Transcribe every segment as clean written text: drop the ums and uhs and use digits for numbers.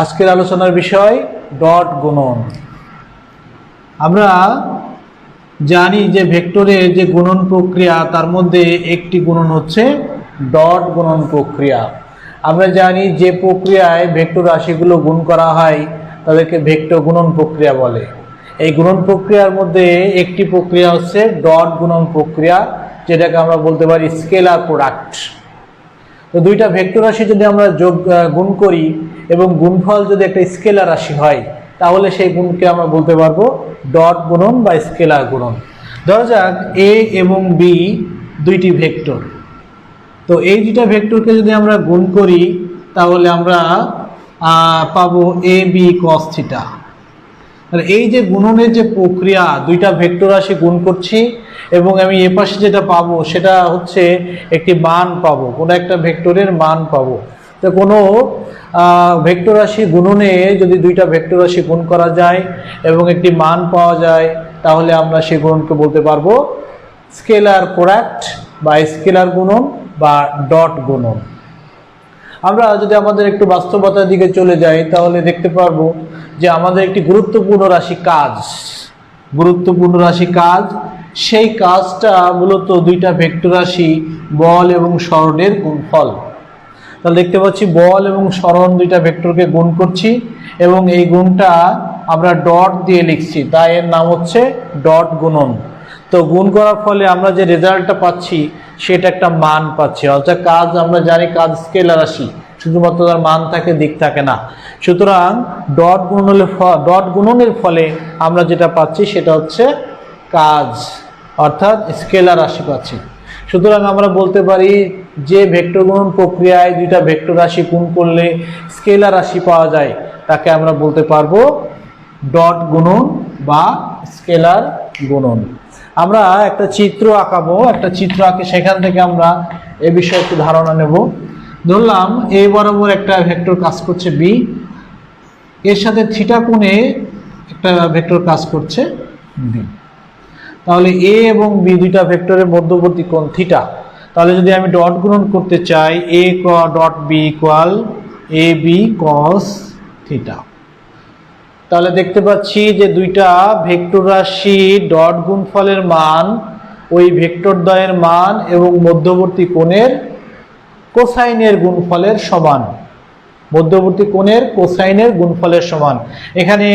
আজকের আলোচনার বিষয় ডট গুণন। আমরা জানি যে ভেক্টরের যে গুণন প্রক্রিয়া তার মধ্যে একটি গুণন হচ্ছে ডট গুণন প্রক্রিয়া। আমরা জানি যে প্রক্রিয়ায় ভেক্টর রাশিগুলো গুণ করা হয় তাদেরকে ভেক্টর গুণন প্রক্রিয়া বলে। এই গুণন প্রক্রিয়ার মধ্যে একটি প্রক্রিয়া হচ্ছে ডট গুণন প্রক্রিয়া, যেটাকে আমরা বলতে পারি স্কেলার প্রোডাক্ট। তো দুইটা ভেক্টর রাশি যদি আমরা গুণ করি এবং গুণফল যদি একটা স্কেলার রাশি হয় তাহলে সেই গুণকে আমরা বলতে পারবো ডট গুণন বা স্কেলার গুণন। ধরা যাক এ এবং বি দুইটি ভেক্টর। তো এই দুইটা ভেক্টরকে যদি আমরা গুণ করি তাহলে আমরা পাবো এ বি কস থিটা। এই যে গুণনের যে প্রক্রিয়া, দুইটা ভেক্টর রাশি গুণ করছি এবং আমি এ পাশে যেটা পাবো সেটা হচ্ছে একটি মান পাবো, কোনো একটা ভেক্টরের মান পাবো। তো কোনো ভেক্টর রাশি গুণনে যদি দুইটা ভেক্টর রাশি গুণ করা যায় এবং একটি মান পাওয়া যায় তাহলে আমরা সেই গুণনকে বলতে পারবো স্কেলার প্রোডাক্ট বা স্কেলার গুণন বা ডট গুণন। আমরা যদি আমাদের একটু বাস্তবতার দিকে চলে যাই তাহলে দেখতে পারবো যে আমাদের একটি গুরুত্বপূর্ণ রাশি কাজ, সেই কাজটা মূলত দুইটা ভেক্টর রাশি বল এবং সরণের গুণফল। তাহলে দেখতে পাচ্ছি বল এবং সরণ দুইটা ভেক্টরকে গুণ করছি এবং এই গুণটা আমরা ডট দিয়ে লিখছি, তাই এর নাম হচ্ছে ডট গুণন। তো গুণ করার ফলে আমরা যে রেজাল্টটা পাচ্ছি সেটা একটা মান পাচ্ছি। অর্থাৎ কাজ, আমরা জানি কাজ স্কেলার রাশি, শুধুমাত্র তার মান থাকে, দিক থাকে না। সুতরাং ডট গুণনের ফলে আমরা যেটা পাচ্ছি সেটা হচ্ছে কাজ, অর্থাৎ স্কেলার রাশি পাচ্ছি। সুতরাং আমরা বলতে পারি যে ভেক্টর গুণন প্রক্রিয়ায় দুইটা ভেক্টর রাশি গুণ করলে স্কেলার রাশি পাওয়া যায় তাকে আমরা বলতে পারবো ডট গুণন বা স্কেলার গুণন। আমরা একটা চিত্র আঁকাবো, একটা চিত্র আঁকে সেখান থেকে আমরা এ বিষয়ে একটু ধারণা নেব। ধরলাম এ বরাবর একটা ভেক্টর কাজ করছে বি, এর সাথে থিটা কোণে একটা ভেক্টর কাজ করছে বি। তাহলে এ এবং বি দুইটা ভেক্টরের মধ্যবর্তী কোণ থিটা। তাহলে যদি আমি ডট গুণন করতে চাই A dot B equal A B cos theta, তাহলে দেখতে পাচ্ছি যে দুইটা ভেক্টর রাশি ডট গুণফলের মান ওই ভেক্টর দ্বয়ের মান এবং মধ্যবর্তী কোণের কোসাইনের গুণফলের সমান। এখানে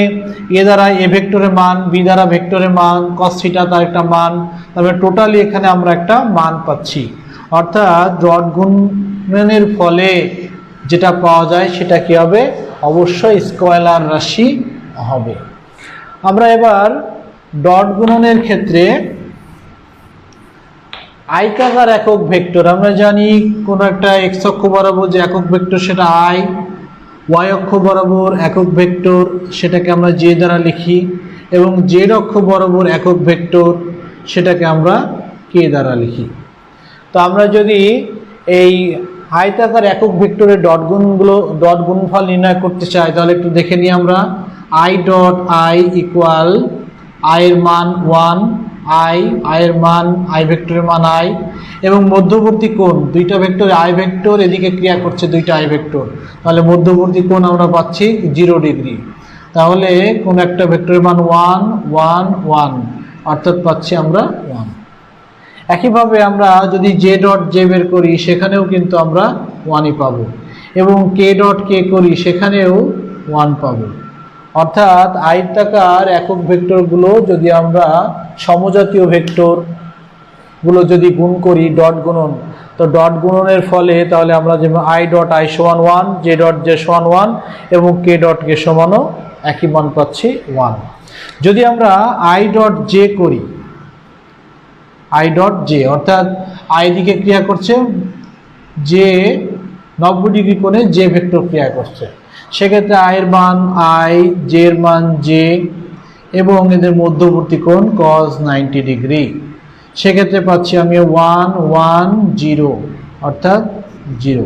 এ দ্বারা এ ভেক্টরের মান, বি দ্বারা ভেক্টরের মান, কস থিটা তার একটা মান, তারপরে টোটালি এখানে আমরা একটা মান পাচ্ছি। অর্থাৎ ডট গুণনের ফলে যেটা পাওয়া যায় সেটা কি হবে? অবশ্যই স্কেলার রাশি হবে। আমরা এবার ডট গুণনের ক্ষেত্রে আয়তাকার একক ভেক্টর, আমরা জানি কোন একটা এক্স অক্ষ বরাবর যে একক ভেক্টর সেটা আই, ওয়াই অক্ষ বরাবর একক ভেক্টর সেটাকে আমরা জে দ্বারা লিখি এবং জেড অক্ষ বরাবর একক ভেক্টর সেটাকে আমরা কে দ্বারা লিখি। তো আমরা যদি এই আয়তাকার একক ভেক্টরের ডট গুণফল নির্ণয় করতে চাই তাহলে একটু দেখে নিই আমরা। I dot I equal I এর মান 1, আই এর মান, আই ভেক্টরের মান আই, এবং মধ্যবর্তী কোণ দুইটা ভেক্টর আই ভেক্টর এদিকে ক্রিয়া করছে দুইটা আই ভেক্টর, তাহলে মধ্যবর্তী কোণ আমরা পাচ্ছি 0 ডিগ্রি। তাহলে কোন একটা ভেক্টরের মান 1 1 1, অর্থাৎ পাচ্ছি আমরা 1। একইভাবে আমরা যদি জে ডট জে বের করি সেখানেও কিন্তু আমরা 1ই পাবো এবং কে ডট কে করি সেখানেও 1 পাবো। অর্থাৎ আয়তাকার একক ভেক্টরগুলো যদি আমরা সমজাতীয় ভেক্টরগুলো যদি গুণ করি ডট গুণন, তো ডট গুণনের ফলে তাহলে আমরা যেমন আই ডট আই সমান 1, জে ডট জে সমান 1 এবং কে ডট কে সমানও একই মান পাচ্ছি 1। যদি আমরা আই ডট জে করি, আই ডট জে অর্থাৎ আই দিকে ক্রিয়া করছে, জে 90 ডিগ্রি কোণে জে ভেক্টর ক্রিয়া করছে, সেক্ষেত্রে আই এর মান আই, জে এর মান জে এবং এদের মধ্যবর্তী কোণ cos 90 ডিগ্রি। সেক্ষেত্রে পাচ্ছি আমি 1 1 0 অর্থাৎ 0।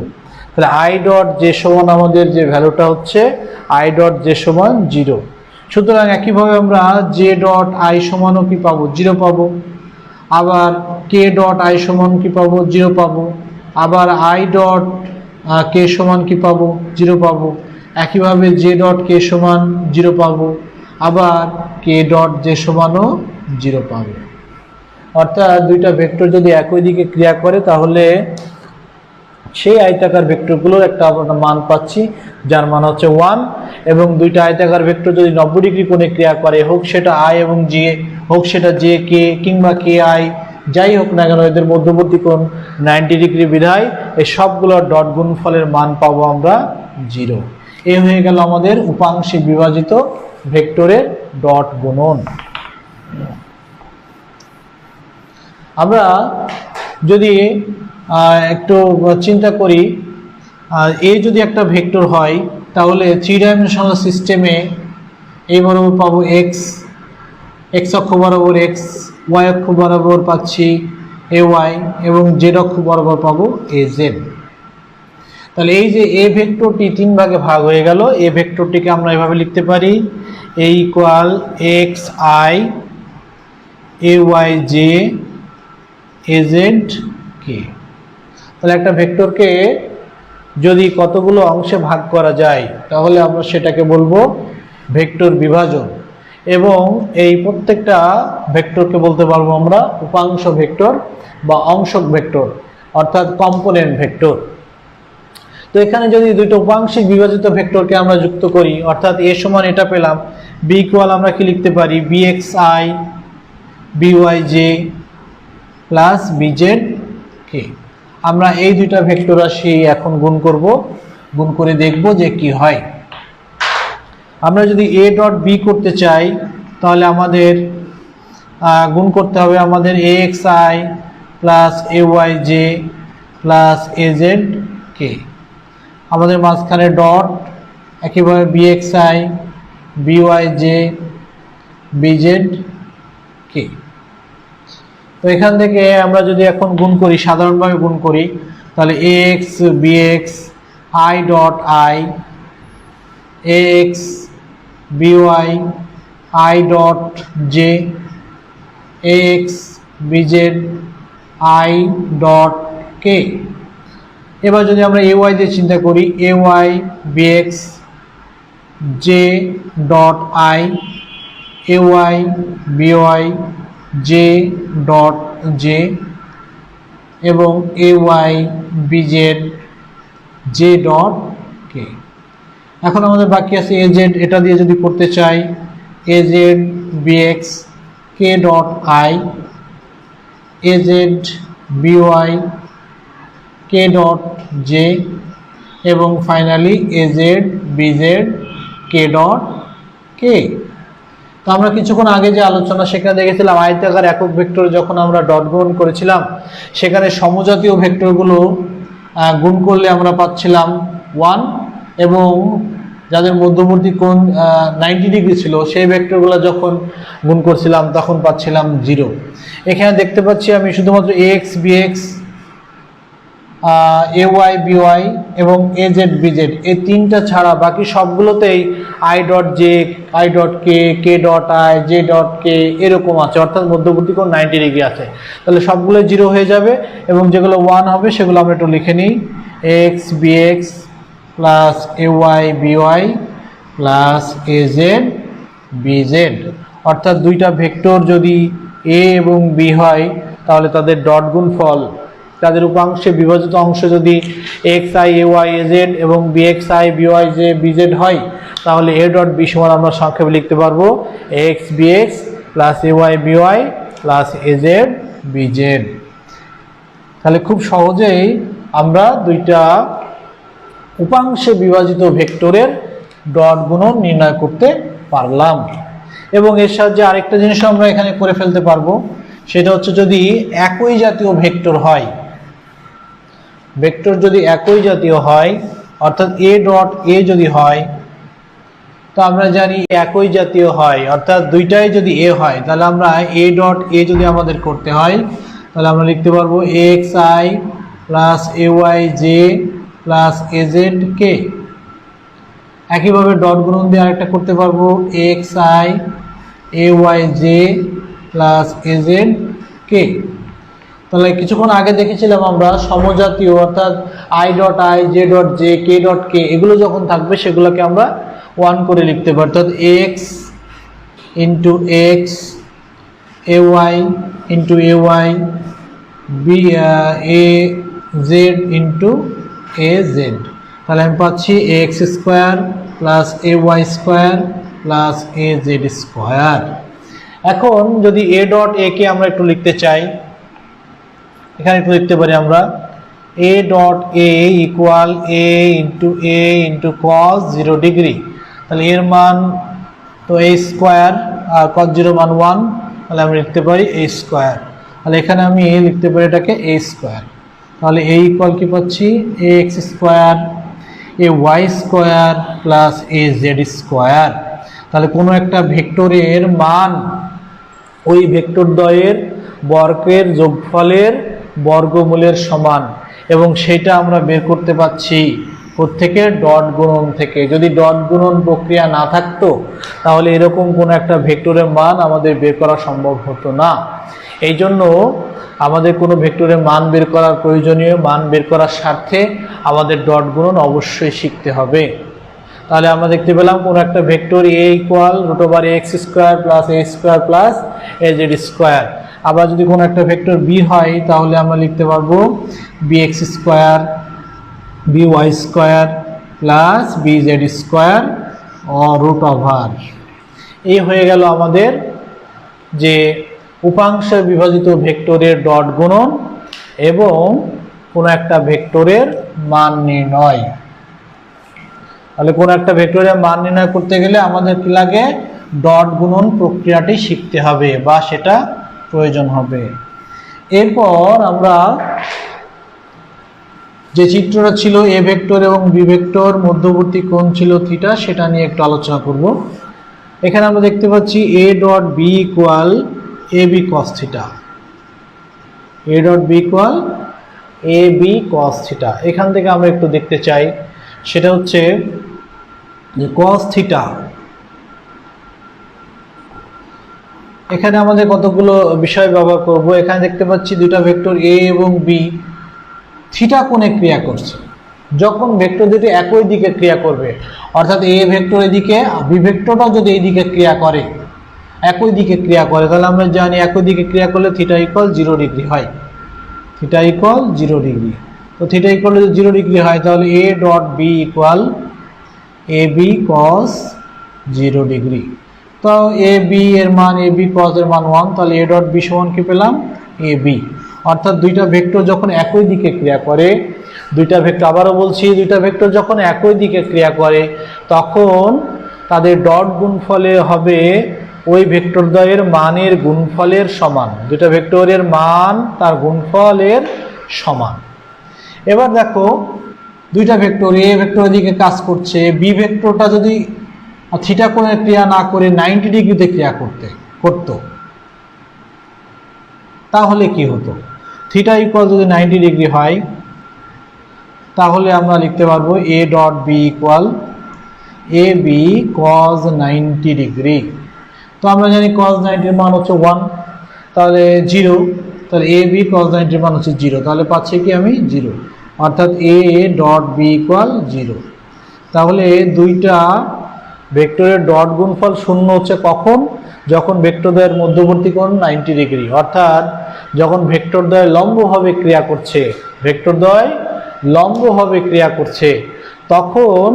তাহলে আই ডট জে সমান আমাদের যে ভ্যালুটা হচ্ছে আই ডট জে সমান 0। সুতরাং একইভাবে আমরা জে ডট আই সমানও কি পাবো? 0 পাবো। আবার কে ডট আই সমান কি পাবো? 0 পাবো। আবার আই ডট কে সমান কি পাবো? 0 পাবো। একইভাবে জে ডট কে সমান 0 পাবো, আবার কে ডট জে সমানও 0 পাবো। অর্থাৎ দুইটা ভেক্টর যদি একই দিকে ক্রিয়া করে তাহলে সেই আয়তাকার ভেক্টরগুলোর একটা আমরা মান পাচ্ছি যার মান হচ্ছে 1, এবং দুইটা আয়তাকার ভেক্টর যদি 90 ডিগ্রি কোণে ক্রিয়া করে, হোক সেটা আই এবং জে, হোক সেটা জে কে কিংবা কে আই, যাই হোক না কেন এদের মধ্যবর্তী কোণ 90 ডিগ্রি বিধায় এই সবগুলোর ডট গুণফলের মান পাবো আমরা 0। এই হয়ে গেল আমাদের উপাংশে বিভাজিত ভেক্টরের ডট গুণন। আমরা যদি একটু চিন্তা করি, এ যদি একটা ভেক্টর হয় তাহলে 3 ডাইমেনশনাল সিস্টেমে এই বরাবর পাবো এক্স, এক্স অক্ষ বরাবর এক্স, ওয়াই অক্ষ বরাবর পাচ্ছি এ ওয়াই, এবং জেড অক্ষ বরাবর পাবো এ জেড। তাহলে এই যে এ ভেক্টরটি 3 ভাগে ভাগ হয়ে গেল, এ ভেক্টরটিকে আমরা এভাবে লিখতে পারি A equal x i A y j A z k. তাহলে একটা ভেক্টরকে যদি কতগুলো অংশে ভাগ করা যায় তাহলে আমরা সেটাকে বলবো ভেক্টর বিভাজন, এবং এই প্রত্যেকটা ভেক্টরকে বলতে পারবো আমরা উপাংশ ভেক্টর বা অংশক ভেক্টর, অর্থাৎ কম্পোনেন্ট ভেক্টর। তো এখানে যদি দুইটা উপাংশিক বিভাজিত ভেক্টরকে আমরা যুক্ত করি, অর্থাৎ এ সমান এটা পেলাম, বি ইকুয়াল আমরা কি লিখতে পারি B x i B y j plus B z k. আমরা এই দুইটা ভেক্টর রাশি এখন গুণ করব, গুণ করে দেখব যে কি হয়। আমরা যদি এ ডট বি করতে চাই তাহলে আমাদের গুণ করতে হবে আমাদের A x i plus A y j plus A z k, আমাদের মাঝখানে ডট, একইভাবে B x i B y j B z k. তো এখান থেকে আমরা যদি এখন গুণ করি, সাধারণভাবে গুণ করি, তাহলে A x B x i dot i A x B y i dot j A x B z i dot k. এবার যদি আমরা এ ওয়াই দিয়ে চিন্তা করি, A Y B x j dot i A Y B y j dot j এবং A Y B z j dot k. এখন আমাদের বাকি আছে এ জেড, এটা দিয়ে যদি করতে চাই A Z B x k dot i A Z B y k dot j এবং finally A Z B z k dot k. তো আমরা কিছুক্ষণ আগে যে আলোচনা সেখানে দেখেছিলাম আয়তাকার একক ভেক্টর যখন আমরা ডট গুণ করেছিলাম সেখানে সমজাতীয় ভেক্টরগুলো গুণ করলে আমরা পাচ্ছিলাম 1, এবং যাদের মধ্যবর্তী কোণ 90 ডিগ্রি ছিল সেই ভেক্টরগুলো যখন গুণ করছিলাম তখন পাচ্ছিলাম 0। এখানে দেখতে পাচ্ছি আমি শুধুমাত্র এ x B x A Y B Y এবং এ জেড বি জেড এই তিনটা ছাড়া বাকি সবগুলোতেই i dot j i dot k k dot i j dot k এরকম আছে, অর্থাৎ মধ্যবর্তী কোণ 90 ডিগ্রি আছে। তাহলে সবগুলো 0 হয়ে যাবে এবং যেগুলো 1 হবে সেগুলো আমরা একটু লিখে নিই, X B X plus A Y B Y plus A Z B Z. অর্থাৎ দুইটা ভেক্টর যদি এ এবং বি হয় তাহলে তাদের ডট গুণফল, তাদের উপাংশে বিভাজিত অংশ যদি x i A y A z এবং B x i B y j B z হয় তাহলে এ ডট বি সমান আমরা সংক্ষেপে লিখতে পারবো X B X plus A Y B Y plus A Z B Z. তাহলে খুব সহজেই আমরা দুইটা উপাংশে বিভাজিত ভেক্টরের ডট গুণন নির্ণয় করতে পারলাম। এবং এর সাহায্যে আরেকটা জিনিস আমরা এখানে করে ফেলতে পারবো, সেটা হচ্ছে যদি একই জাতীয় ভেক্টর হয়, ভেক্টর যদি একই জাতীয় হয় অর্থাৎ এ ডট এ যদি হয়, তো আমরা জানি একই জাতীয় হয় অর্থাৎ দুইটাই যদি এ হয় তাহলে আমরা এ ডট এ যদি আমাদের করতে হয় তাহলে আমরা লিখতে পারবো x i plus A y j plus A z k. একইভাবে ডট গুণন দিয়ে আরেকটা করতে পারবো x i A y j plus A z k. তাহলে কিছুক্ষণ আগে দেখেছিলাম আমরা সমজাতীয় অর্থাৎ i dot i, j dot j, k dot k এগুলো যখন থাকবে সেগুলোকে আমরা 1 করে লিখতে পারি, অর্থাৎ x into x, A y into A Y, B A z into A z. তাহলে আমি পাচ্ছি A x square plus A y square plus A Z square. এখন যদি এ ডট এ কে আমরা একটু লিখতে চাই, এখানে একটু লিখতে পারি আমরা A dot A equal A into cos 0 degree. তাহলে এর মান তো এ স্কোয়ার আর কস 0 মান 1, তাহলে আমি লিখতে পারি এ স্কোয়ার। তাহলে এখানে আমি লিখতে পারি এটাকে এ স্কোয়ার। তাহলে এ ইকুয়াল কি পাচ্ছি A x square, A y square plus A Z square. তাহলে কোনো একটা ভেক্টরের মান ওই ভেক্টর দ্বয়ের বর্গের যোগফলের বর্গমূলের সমান, এবং সেটা আমরা বের করতে পাচ্ছি প্রত্যেকে ডট গুণন থেকে। যদি ডট গুণন প্রক্রিয়া না থাকতো তাহলে এরকম কোনো একটা ভেক্টরের মান আমাদের বের করা সম্ভব হতো না। এই জন্য আমাদের কোনো ভেক্টরের মান বের করার প্রয়োজনীয়, মান বের করার স্বার্থে আমাদের ডট গুণন অবশ্যই শিখতে হবে। তাহলে আমরা দেখতে পেলাম কোনো একটা vector A equal root over A x square plus A square plus A Z square. আবার যদি কোনো একটা ভেক্টর বি হয় তাহলে আমরা লিখতে পারবো B x square, B y square plus B z square ও রুট ওভার। এই হয়ে গেল আমাদের যে উপাংশে বিভাজিত ভেক্টরের ডট গুণন এবং কোনো একটা ভেক্টরের মান নির্ণয়। তাহলে কোনো একটা ভেক্টরের মান নির্ণয় করতে গেলে আমাদের কি লাগে, ডট গুণন প্রক্রিয়াটি শিখতে হবে বা সেটা প্রয়োজন হবে। এরপর আমরা যে চিত্রটা ছিল এ ভেক্টর এবং বি ভেক্টর মধ্যবর্তী কোণ ছিল থিটা, সেটা নিয়ে একটু আলোচনা করব। এখানে আমরা দেখতে পাচ্ছি A dot B equal A B cos theta, A dot B equal A B cos theta. এখান থেকে আমরা একটু দেখতে চাই, সেটা হচ্ছে যে কস থিটা, এখানে আমাদের কতগুলো বিষয় ব্যবহার করব। এখানে দেখতে পাচ্ছি দুইটা ভেক্টর এ এবং বি থিটা কোণে ক্রিয়া করছে। যখন ভেক্টর দুটি একই দিকে ক্রিয়া করবে, অর্থাৎ এ ভেক্টর এদিকে, বি ভেক্টরটা যদি এই দিকে ক্রিয়া করে, একই দিকে ক্রিয়া করে, তাহলে আমরা জানি একই দিকে ক্রিয়া করলে থিটা ইকুয়াল 0 ডিগ্রি হয়, থিটা ইকুয়াল 0 ডিগ্রি। তো থিটা ইকুয়াল যদি 0 ডিগ্রি হয় তাহলে A dot B equal A B cos 0 degree. তো এ বি এর মান, এ বি কস এর মান 1, তাহলে এ ডট বি সমান কি পেলাম এ বি। অর্থাৎ দুইটা ভেক্টর যখন একই দিকে ক্রিয়া করে, দুইটা ভেক্টর, আবারও বলছি, দুইটা ভেক্টর যখন একই দিকে ক্রিয়া করে তখন তাদের ডট গুণফলে হবে ওই ভেক্টর দ্বয়ের মানের গুণফলের সমান। দুইটা ভেক্টরের মান তার গুণফলের সমান। এবার দেখো দুইটা ভেক্টর এ ভেক্টরের দিকে কাজ করছে, বি ভেক্টরটা যদি থিটা কোণের ক্রিয়া না করে 90 ডিগ্রিতে ক্রিয়া করতো তাহলে কি হতো? থিটা ইকুয়াল যদি 90 ডিগ্রি হয় তাহলে আমরা লিখতে পারবো A dot B equal A B cos 90 degree. তো আমরা জানি কজ 90 এর মান হচ্ছে 1, তাহলে 0, তাহলে এ বি কজ 90 এর মান হচ্ছে 0, তাহলে পাচ্ছি কি আমি 0, অর্থাৎ এ ডট বি ইকুয়াল 0। তাহলে দুইটা ভেক্টরের ডট গুণফল 0 হচ্ছে কখন? যখন ভেক্টরদ্বয়ের মধ্যবর্তী কোণ 90 ডিগ্রি, অর্থাৎ যখন ভেক্টরদ্বয় লম্বভাবে ক্রিয়া করছে, ভেক্টরদ্বয় লম্বভাবে ক্রিয়া করছে তখন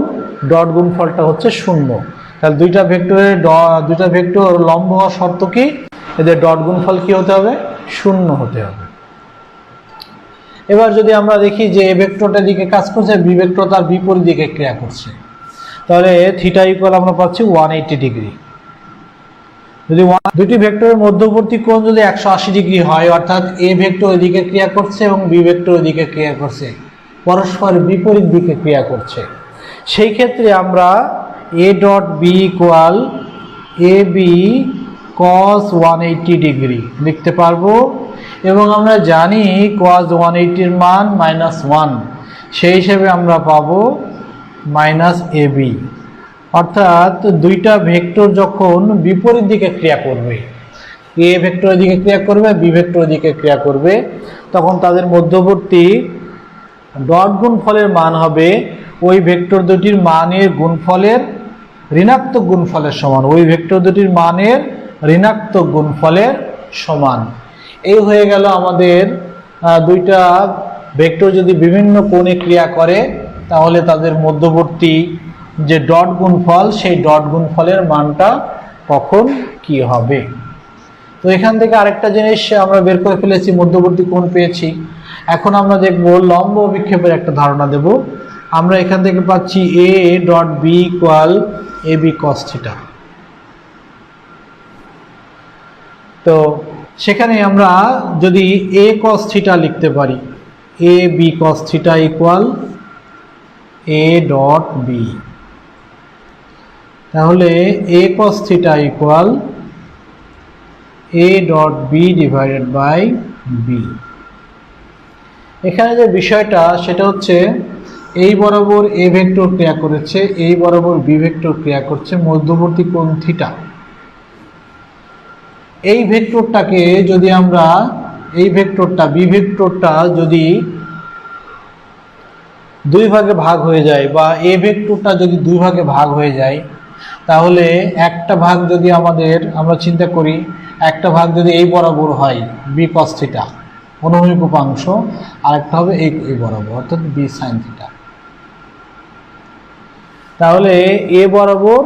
ডট গুণফলটা হচ্ছে 0। তাহলে দুইটা ভেক্টর লম্ব হওয়ার শর্ত কি? এদের ডট গুণফল কি হতে হবে? 0 হতে হবে। এবার যদি আমরা দেখি যে এ ভেক্টরটার দিকে কাজ করছে, বি ভেক্টর তার বিপরীত দিকে ক্রিয়া করছে, তাহলে থিটা ইকুয়াল আমরা পাচ্ছি 180 ডিগ্রি। যদি দুটি ভেক্টরের মধ্যবর্তী কোণ যদি 180 ডিগ্রি হয়, অর্থাৎ এ ভেক্টর এদিকে ক্রিয়া করছে এবং বি ভেক্টর এদিকে ক্রিয়া করছে, পরস্পর বিপরীত দিকে ক্রিয়া করছে, সেই ক্ষেত্রে আমরা A dot B equal A B cos 180 degree লিখতে পারবো। এবং আমরা জানি কস 180 এর মান -1, সেই হিসেবে আমরা পাবো -ab। অর্থাৎ দুইটা ভেক্টর যখন বিপরীত দিকে ক্রিয়া করবে এ ভেক্টরের দিকে ক্রিয়া করবে, বি ভেক্টরের দিকে ক্রিয়া করবে, তখন তাদের মধ্যবর্তী ডট গুণফলের মান হবে ওই ভেক্টর দুটির মানের গুণফলের ঋণাত্মক গুণফলের সমান, ওই ভেক্টর দুটির মানের ঋণাত্মক গুণফলের সমান। এই হয়ে গেল আমাদের দুইটা ভেক্টর যদি বিভিন্ন কোণে ক্রিয়া করে তাহলে তাদের মধ্যবর্তী যে ডট গুণফল সেই ডট গুণফলের মানটা কখন কি হবে। তো এখান থেকে আরেকটা জিনিস আমরা বের করে ফেলেছি, মধ্যবর্তী কোণ পেয়েছি। এখন আমরা দেখব লম্ব অভিক্ষেপের একটা ধারণা দেব। আমরা এখান থেকে পাচ্ছি A dot B equal A B cos theta. তো সেখানে আমরা যদি এ কস থিটা লিখতে পারি, A B cos theta equal A dot B, তাহলে A cos theta equal A dot B divided by B. এখানে যে বিষয়টা সেটা হচ্ছে এই বরাবর এ ভেক্টর ক্রিয়া করেছে, এই বরাবর বি ভেক্টর ক্রিয়া করছে, মধ্যবর্তী কোণ থিটা। এই ভেক্টরটাকে যদি আমরা, এই ভেক্টরটা বি ভেক্টরটা যদি দুই ভাগে ভাগ হয়ে যায় বা এ ভেক্টরটা যদি দুই ভাগে ভাগ হয়ে যায়, তাহলে একটা ভাগ যদি আমরা চিন্তা করি, একটা ভাগ যদি এই বরাবর হয় বি কস থিটা অনুভূমিক উপাংশ, আর একটা হবে এই বরাবর অর্থাৎ বি সাইন থিটা। তাহলে এ বরাবর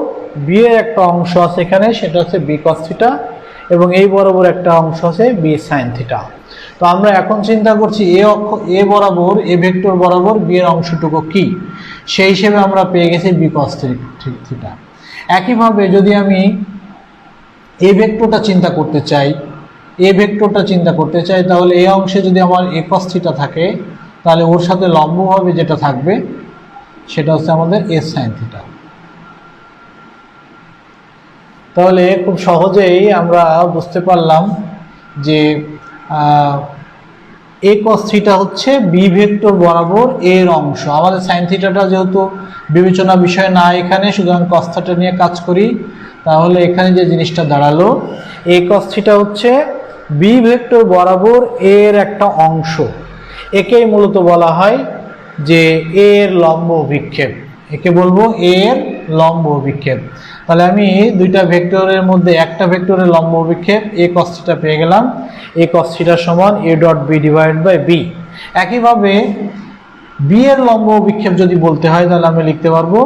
বি এর একটা অংশ আছে এখানে, সেটা হচ্ছে বি কস থিটা, এবং এই বরাবর একটা অংশ আছে বি সাইন থিটা। তো আমরা এখন চিন্তা করছি এ বরাবর, এ ভেক্টর বরাবর বি এর অংশটুকু কি, সেই হিসেবে আমরা পেয়ে গেছি বি কস থিটা। একইভাবে যদি আমি এ ভেক্টরটা চিন্তা করতে চাই, তাহলে এই অংশে যদি আমার এ কস থিটা থাকে, তাহলে ওর সাথে লম্বভাবে যেটা থাকবে সেটা হচ্ছে আমাদের এ সাইন থিটা। তাহলে খুব সহজেই আমরা বুঝতে পারলাম যে এ কস থিটা হচ্ছে বি ভেক্টর বরাবর এর অংশ। আমাদের সাইন থিটাটা যেহেতু বিবেচনা বিষয় না এখানে, সুতরাং কস থিটা নিয়ে কাজ করি। তাহলে এখানে যে জিনিসটা দাঁড়ালো, এ কস থিটা হচ্ছে বি ভেক্টর বরাবর এর একটা অংশ। একেই মূলত বলা হয় যে এর লম্ব অভিক্ষেপ, একে বলবো এর লম্ব অভিক্ষেপ। তাহলে আমি দুইটা ভেক্টরের মধ্যে একটা ভেক্টরের লম্ব অভিক্ষেপ এ কস থিটা পেয়ে গেলাম, এ কস থিটা সমান A dot B divide by B. একইভাবে বি এর লম্ব অভিক্ষেপ যদি বলতে হয় তাহলে আমি লিখতে পারবো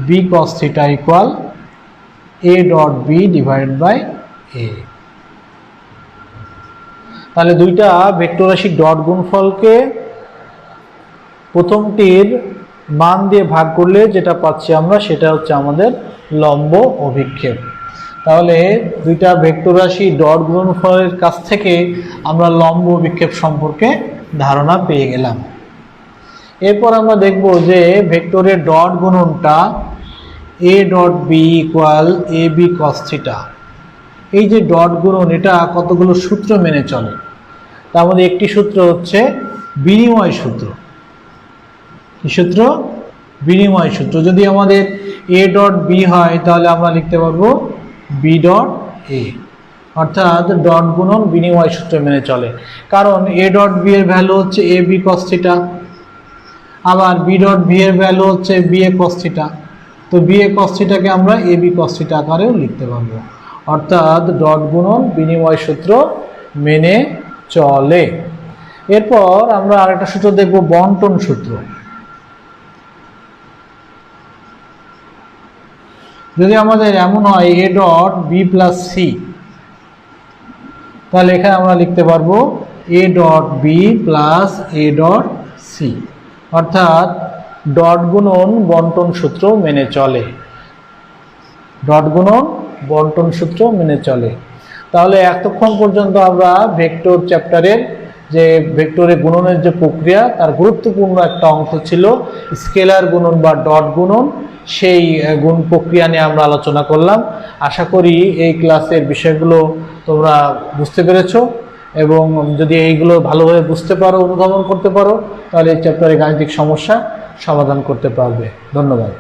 B cos theta equal A dot B divide by A. তাহলে দুইটা ভেক্টর রাশির ডট গুণফলকে প্রথমটির মান দিয়ে ভাগ করলে যেটা পাচ্ছি আমরা সেটা হচ্ছে আমাদের লম্ব অভিক্ষেপ। তাহলে দুইটা ভেক্টর রাশি ডট গুণফলের কাছ থেকে আমরা লম্ব অভিক্ষেপ সম্পর্কে ধারণা পেয়ে গেলাম। এরপর আমরা দেখব যে ভেক্টরের ডট গুণনটা A dot B equal A B cos theta. এই যে ডট গুণন, এটা কতগুলো সূত্র মেনে চলে। তার মধ্যে একটি সূত্র হচ্ছে বিনিময় সূত্র। কি সূত্র? বিনিময় সূত্র। যদি আমাদের এ ডট বি হয় তাহলে আমরা লিখতে পারবো বি ডট এ, অর্থাৎ ডট গুণন বিনিময় সূত্র মেনে চলে। কারণ এ ডট বি এর ভ্যালু হচ্ছে এ বি কস থিটা, আবার বি ডট বি এর ভ্যালু হচ্ছে বি এ কস থিটা। তো বি এ কস থিটাকে আমরা এ বি কস থিটা আকারেও লিখতে পারবো, অর্থাৎ ডট গুণন বিনিময় সূত্র মেনে চলে। এরপর আমরা আরেকটা সূত্র দেখব, বন্টন সূত্র। যদি আমাদের এমন হয় A dot B plus C, তাহলে এখানে আমরা লিখতে পারবো A dot B plus A dot C, অর্থাৎ ডট গুণন বন্টন সূত্র মেনে চলে। ডট গুণন বন্টন সূত্র মেনে চলে। তাহলে এতক্ষণ পর্যন্ত আমরা ভেক্টর চ্যাপ্টারের যে ভেক্টরের গুণনের যে প্রক্রিয়া, তার গুরুত্বপূর্ণ একটা অংশ ছিল স্কেলার গুণন বা ডট গুণন। সেই গুণ প্রক্রিয়া নিয়ে আমরা আলোচনা করলাম। আশা করি এই ক্লাসের বিষয়গুলো তোমরা বুঝতে পেরেছো, এবং যদি এইগুলো ভালোভাবে বুঝতে পারো, অনুধাবন করতে পারো, তাহলে এই চ্যাপ্টারের গাণিতিক সমস্যা সমাধান করতে পারবে। ধন্যবাদ।